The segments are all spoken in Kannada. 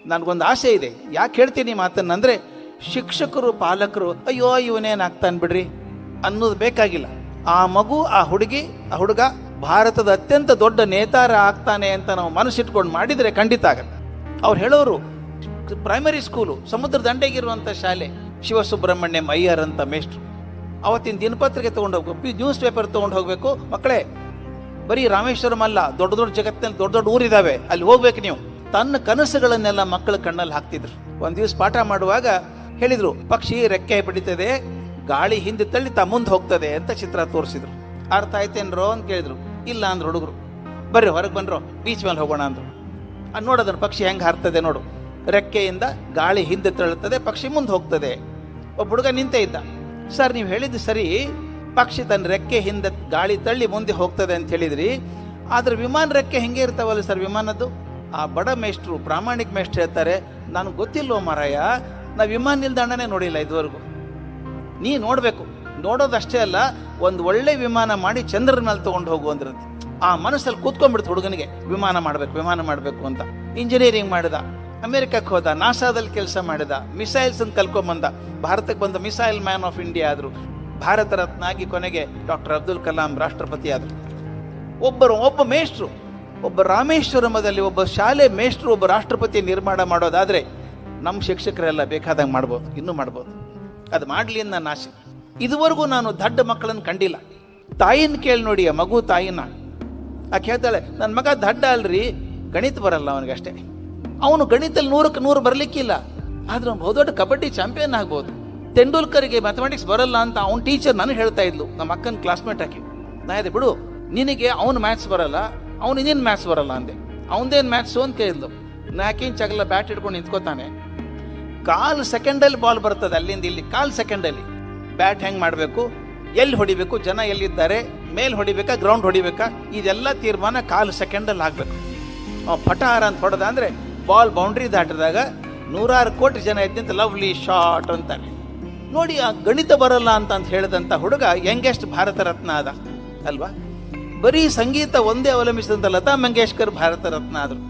ನನಗೊಂದು ಆಸೆ ಇದೆ. ಯಾಕೆ ಹೇಳ್ತೀನಿ ಮಾತನ್ನಂದರೆ, ಶಿಕ್ಷಕರು ಪಾಲಕರು ಅಯ್ಯೋ ಇವನೇನಾಗ್ತಾನೆ ಬಿಡ್ರಿ ಅನ್ನೋದು ಬೇಕಾಗಿಲ್ಲ. ಆ ಮಗು, ಆ ಹುಡುಗ ಭಾರತದ ಅತ್ಯಂತ ದೊಡ್ಡ ನೇತಾರ ಆಗ್ತಾನೆ ಅಂತ ನಾವು ಮನಸ್ಸಿಟ್ಕೊಂಡು ಮಾಡಿದರೆ ಖಂಡಿತ ಆಗತ್ತೆ. ಅವ್ರು ಹೇಳೋರು, ಪ್ರೈಮರಿ ಸ್ಕೂಲು ಸಮುದ್ರ ದಂಡೆಗಿರುವಂಥ ಶಾಲೆ, ಶಿವಸುಬ್ರಹ್ಮಣ್ಯಂ ಅಯ್ಯರ್ ಅಂತ ಮೇಷ್ಟ್ರು. ಅವತ್ತಿನ ದಿನಪತ್ರಿಕೆ ತೊಗೊಂಡು ಹೋಗ್ಬೇಕು, ನ್ಯೂಸ್ ಪೇಪರ್ ತೊಗೊಂಡು ಹೋಗಬೇಕು. ಮಕ್ಕಳೇ, ಬರೀ ರಾಮೇಶ್ವರಂ ಅಲ್ಲ, ದೊಡ್ಡ ದೊಡ್ಡ ಜಗತ್ತಿನಲ್ಲಿ ದೊಡ್ಡ ದೊಡ್ಡ ಊರಿದ್ದಾವೆ, ಅಲ್ಲಿ ಹೋಗ್ಬೇಕು ನೀವು. ತನ್ನ ಕನಸುಗಳನ್ನೆಲ್ಲ ಮಕ್ಕಳ ಕಣ್ಣಲ್ಲಿ ಹಾಕ್ತಿದ್ರು. ಒಂದು ದಿವಸ ಪಾಠ ಮಾಡುವಾಗ ಹೇಳಿದ್ರು, ಪಕ್ಷಿ ರೆಕ್ಕೆ ಬಿಡಿತದೆ, ಗಾಳಿ ಹಿಂದೆ ತಳ್ಳಿ ಮುಂದೆ ಹೋಗ್ತದೆ ಅಂತ ಚಿತ್ರ ತೋರಿಸಿದ್ರು. ಅರ್ಥ ಆಯ್ತೇನ್ರೋ ಅಂತ ಕೇಳಿದ್ರು. ಇಲ್ಲ ಅಂದ್ರು ಹುಡುಗರು. ಬರ್ರಿ ಹೊರಗೆ ಬಂದ್ರು, ಬೀಚ್ ಮೇಲೆ ಹೋಗೋಣ ಅಂದ್ರು. ನೋಡೋದನ್ನ ಪಕ್ಷಿ ಹೆಂಗೆ ಹಾರ್ತದೆ ನೋಡು, ರೆಕ್ಕೆಯಿಂದ ಗಾಳಿ ಹಿಂದೆ ತಳ್ಳುತ್ತದೆ, ಪಕ್ಷಿ ಮುಂದೆ ಹೋಗ್ತದೆ. ಒಬ್ಬ ಹುಡುಗ ನಿಂತೇ ಇದ್ದ. ಸರ್, ನೀವು ಹೇಳಿದ್ದು ಸರಿ, ಪಕ್ಷಿ ತನ್ನ ರೆಕ್ಕೆ ಹಿಂದೆ ಗಾಳಿ ತಳ್ಳಿ ಮುಂದೆ ಹೋಗ್ತದೆ ಅಂತ ಹೇಳಿದ್ರಿ, ಆದ್ರೆ ವಿಮಾನ ರೆಕ್ಕೆ ಹೆಂಗೆ ಇರ್ತಾವಲ್ಲ ಸರ್ ವಿಮಾನದ್ದು? ಆ ಬಡ ಮೇಷ್ಟ್ರು, ಪ್ರಾಮಾಣಿಕ ಮೇಷ್ಟ್ರು ಹೇಳ್ತಾರೆ, ನನಗೆ ಗೊತ್ತಿಲ್ವೋ ಮಾರಾಯ, ನಾವು ವಿಮಾನ ನಿಲ್ದಾಣನೇ ನೋಡಿಲ್ಲ ಇದುವರೆಗೂ. ನೀ ನೋಡಬೇಕು, ನೋಡೋದಷ್ಟೇ ಅಲ್ಲ, ಒಂದು ಒಳ್ಳೆ ವಿಮಾನ ಮಾಡಿ ಚಂದ್ರನ ಮೇಲೆ ತೊಗೊಂಡು ಹೋಗು ಅಂದ್ರಂತೆ. ಆ ಮನಸ್ಸಲ್ಲಿ ಕೂತ್ಕೊಂಡ್ಬಿಡ್ತು ಹುಡುಗನಿಗೆ, ವಿಮಾನ ಮಾಡಬೇಕು ಅಂತ. ಇಂಜಿನಿಯರಿಂಗ್ ಮಾಡಿದ, ಅಮೆರಿಕಕ್ಕೆ ಹೋದ, ನಾಸಾದಲ್ಲಿ ಕೆಲಸ ಮಾಡಿದ, ಮಿಸೈಲ್ಸ್ ಅಂತ ಕಲ್ಕೊಂಬಂದ, ಭಾರತಕ್ಕೆ ಬಂದ ಮಿಸೈಲ್ ಮ್ಯಾನ್ ಆಫ್ ಇಂಡಿಯಾ ಆದರು, ಭಾರತ ರತ್ನ ಆಗಿ ಕೊನೆಗೆ ಡಾಕ್ಟರ್ ಅಬ್ದುಲ್ ಕಲಾಂ ರಾಷ್ಟ್ರಪತಿ ಆದರು. ಒಬ್ಬ ಮೇಷ್ಟ್ರು, ಒಬ್ಬ ರಾಮೇಶ್ವರಮದಲ್ಲಿ ಒಬ್ಬ ಶಾಲೆ ಮೇಷ್ಟ್ರು ಒಬ್ಬ ರಾಷ್ಟ್ರಪತಿ ನಿರ್ಮಾಣ ಮಾಡೋದಾದರೆ ನಮ್ಮ ಶಿಕ್ಷಕರೆಲ್ಲ ಬೇಕಾದಂಗೆ ಮಾಡ್ಬೋದು, ಇನ್ನೂ ಮಾಡ್ಬೋದು. ಅದು ಮಾಡಲಿ ಅಂತ ನನ್ನ ಆಸೆ. ಇದುವರೆಗೂ ನಾನು ದಡ್ಡ ಮಕ್ಕಳನ್ನು ಕಂಡಿಲ್ಲ. ತಾಯಿನ ಕೇಳಿ ನೋಡಿ, ಆ ಮಗು ತಾಯಿನ. ಆಕೆ ಹೇಳ್ತಾಳೆ, ನನ್ನ ಮಗ ದಡ್ಡ ಅಲ್ರಿ, ಗಣಿತ ಬರಲ್ಲ ಅವನಿಗಷ್ಟೇ. ಅವನು ಗಣಿತದಲ್ಲಿ 100ಕ್ಕೆ 100 ಬರಲಿಕ್ಕಿಲ್ಲ, ಆದ್ರೆ ಅವ್ನು ಬಹುದೊಡ್ಡ ಕಬಡ್ಡಿ ಚಾಂಪಿಯನ್ ಆಗ್ಬೋದು. ತೆಂಡೂಲ್ಕರ್ಗೆ ಮ್ಯಾಥಮೆಟಿಕ್ಸ್ ಬರಲ್ಲ ಅಂತ ಅವ್ನ ಟೀಚರ್ ನನಗೆ ಹೇಳ್ತಾ ಇದ್ಲು, ನಮ್ಮ ಅಕ್ಕನ ಕ್ಲಾಸ್ಮೇಟ್ ಆಕೆ. ನಾ ಇದೆ ಬಿಡು, ನಿನಗೆ ಅವ್ನು ಮ್ಯಾಥ್ಸ್ ಬರಲ್ಲ, ಅವ್ನು ಇನ್ನೇನು ಮ್ಯಾಥ್ಸ್ ಬರಲ್ಲ ಅಂದೆ. ಅವನದೇನು ಮ್ಯಾಥ್ಸು ಅಂತ ಕೇಳಿದ್ಲು. ನಾಕಿಂಚ್ ಆಗಲ್ಲ, ಬ್ಯಾಟ್ ಹಿಡ್ಕೊಂಡು ನಿಂತ್ಕೋತಾನೆ. 1/4 ಸೆಕೆಂಡಲ್ಲಿ ಬಾಲ್ ಬರ್ತದೆ ಅಲ್ಲಿಂದ ಇಲ್ಲಿ. 1/4 ಸೆಕೆಂಡಲ್ಲಿ ಬ್ಯಾಟ್ ಹೆಂಗೆ ಮಾಡಬೇಕು, ಎಲ್ಲಿ ಹೊಡಿಬೇಕು, ಜನ ಎಲ್ಲಿದ್ದಾರೆ, ಮೇಲೆ ಹೊಡಿಬೇಕಾ ಗ್ರೌಂಡ್ ಹೊಡಿಬೇಕಾ, ಇದೆಲ್ಲ ತೀರ್ಮಾನ 1/4 ಸೆಕೆಂಡಲ್ಲಿ ಆಗಬೇಕು. ಪಟಾರ ಅಂತ ಹೊಡೆದ ಅಂದರೆ ಬಾಲ್ ಬೌಂಡ್ರಿ ದಾಟಿದಾಗ 100 ಕೋಟಿ ಜನ ಎದ್ದಂತ ಲವ್ಲಿ ಶಾಟ್ ಅಂತಾರೆ. ನೋಡಿ, ಆ ಗಣಿತ ಬರಲ್ಲ ಅಂತ ಹೇಳಿದಂಥ ಹುಡುಗ ಯಂಗೆಸ್ಟ್ ಭಾರತ ರತ್ನ ಆದ ಅಲ್ವಾ? ಬರೀ ಸಂಗೀತ ಒಂದೇ ಅವಲಂಬಿಸಿದಂಥ ಲತಾ ಮಂಗೇಶ್ಕರ್ ಭಾರತ ರತ್ನ ಆದರು.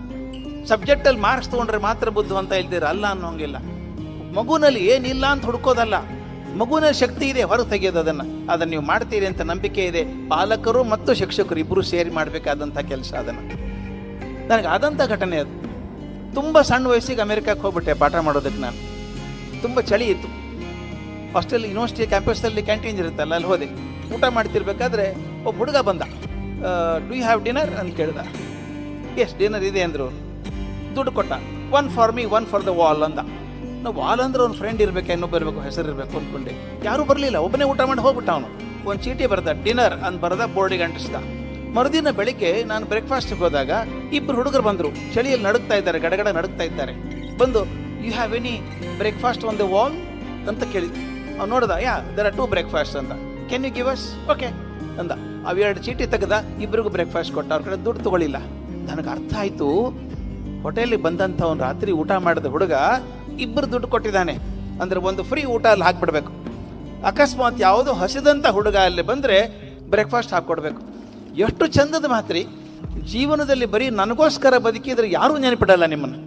ಸಬ್ಜೆಕ್ಟಲ್ಲಿ ಮಾರ್ಕ್ಸ್ ತೊಗೊಂಡ್ರೆ ಮಾತ್ರ ಬುದ್ಧಿವಂತ ಇಲ್ದಿರ ಅಲ್ಲ ಅನ್ನೋಂಗಿಲ್ಲ. ಮಗುನಲ್ಲಿ ಏನಿಲ್ಲ ಅಂತ ಹುಡುಕೋದಲ್ಲ, ಮಗುವಿನಲ್ಲಿ ಶಕ್ತಿ ಇದೆ, ಹೊರಗೆ ತೆಗೆಯೋದು. ಅದನ್ನು ನೀವು ಮಾಡ್ತೀರಿ ಅಂತ ನಂಬಿಕೆ ಇದೆ. ಪಾಲಕರು ಮತ್ತು ಶಿಕ್ಷಕರು ಇಬ್ಬರು ಸೇರಿ ಮಾಡಬೇಕಾದಂಥ ಕೆಲಸ. ಅದನ್ನು ನನಗೆ ಆದಂಥ ಘಟನೆ ಅದು. ತುಂಬ ಸಣ್ಣ ವಯಸ್ಸಿಗೆ ಅಮೆರಿಕಕ್ಕೆ ಹೋಗ್ಬಿಟ್ಟೆ ಪಾಠ ಮಾಡೋದಕ್ಕೆ. ನಾನು ತುಂಬ ಚಳಿ ಇತ್ತು. ಹಾಸ್ಟೆಲ್ ಯೂನಿವರ್ಸಿಟಿ ಕ್ಯಾಂಪಸ್ನಲ್ಲಿ ಕ್ಯಾಂಟೀನ್ ಇರುತ್ತಲ್ಲ, ಅಲ್ಲಿ ಹೋದೆ. ಊಟ ಮಾಡ್ತಿರ್ಬೇಕಾದ್ರೆ ಒಬ್ಬ ಹುಡುಗ ಬಂದ. ಡೂ ಯು ಹ್ಯಾವ್ ಡಿನ್ನರ್ ಅಂತ ಕೇಳ್ದ. ಎಸ್ ಡಿನ್ನರ್ ಇದೆ ಅಂದರು. ದುಡ್ಡು ಕೊಟ್ಟ. 1 for me 1 for the wall ಅಂದ. ನಾವು ವಾಲ್ ಅಂದ್ರೆ ಅವ್ನ ಫ್ರೆಂಡ್ ಇರಬೇಕು, ಇನ್ನೊಬ್ಬ ಇರಬೇಕು, ಹೆಸರು ಇರಬೇಕು ಅಂದ್ಕೊಂಡೆ. ಯಾರೂ ಬರಲಿಲ್ಲ, ಒಬ್ಬನೇ ಊಟ ಮಾಡಿ ಹೋಗ್ಬಿಟ್ಟ ಅವನು. ಒಂದು ಚೀಟಿ ಬರ್ದ, ಡಿನ್ನರ್ ಅಂತ ಬರೆದ, ಬೋರ್ಡಿಗೆ ಅಂಟಿಸ್ದ. ಮರುದಿನ ಬೆಳಿಗ್ಗೆ ನಾನು ಬ್ರೇಕ್ಫಾಸ್ಟ್ಗೆ ಹೋದಾಗ 2 ಹುಡುಗರು ಬಂದರು. ಚಳಿಯಲ್ಲಿ ನಡುಗ್ತಾ ಇದ್ದಾರೆ, ಗಡಗಡ ನಡುಗ್ತಾ ಇದ್ದಾರೆ. ಬಂದು, you have any breakfast on the wall ಅಂತ ಕೇಳಿದ್ರು. ಅವ್ನು ನೋಡ್ದ, ದರ್ ಆರ್ 2 ಬ್ರೇಕ್ಫಾಸ್ಟ್ ಅಂತ. Can you give us? Okay ಅಂದ. ಅವು 2 ಚೀಟಿ ತೆಗೆದ, ಇಬ್ಬರಿಗೂ ಬ್ರೇಕ್ಫಾಸ್ಟ್ ಕೊಟ್ಟ. ಅವ್ರ ಕಡೆ ದುಡ್ಡು ತಗೊಳ್ಳಿಲ್ಲ. ನನಗೆ ಅರ್ಥ ಆಯಿತು, ಹೋಟೆಲಿಗೆ ಬಂದಂಥ ಅವ್ನು ರಾತ್ರಿ ಊಟ ಮಾಡಿದ ಹುಡುಗ 2 ದುಡ್ಡು ಕೊಟ್ಟಿದ್ದಾನೆ ಅಂದರೆ ಒಂದು ಫ್ರೀ ಊಟ ಅಲ್ಲಿ ಹಾಕ್ಬಿಡ್ಬೇಕು. ಅಕಸ್ಮಾತ್ ಯಾವುದೋ ಹಸಿದಂಥ ಹುಡುಗ ಅಲ್ಲಿ ಬಂದರೆ ಬ್ರೇಕ್ಫಾಸ್ಟ್ ಹಾಕ್ಕೊಡ್ಬೇಕು. ಎಷ್ಟು ಚಂದದ ಮಾತ್ರಿ. ಜೀವನದಲ್ಲಿ ಬರೀ ನನಗೋಸ್ಕರ ಬದುಕಿದ್ರೆ ಯಾರೂ ನೆನಪಿಡಲ್ಲ ನಿಮ್ಮನ್ನು.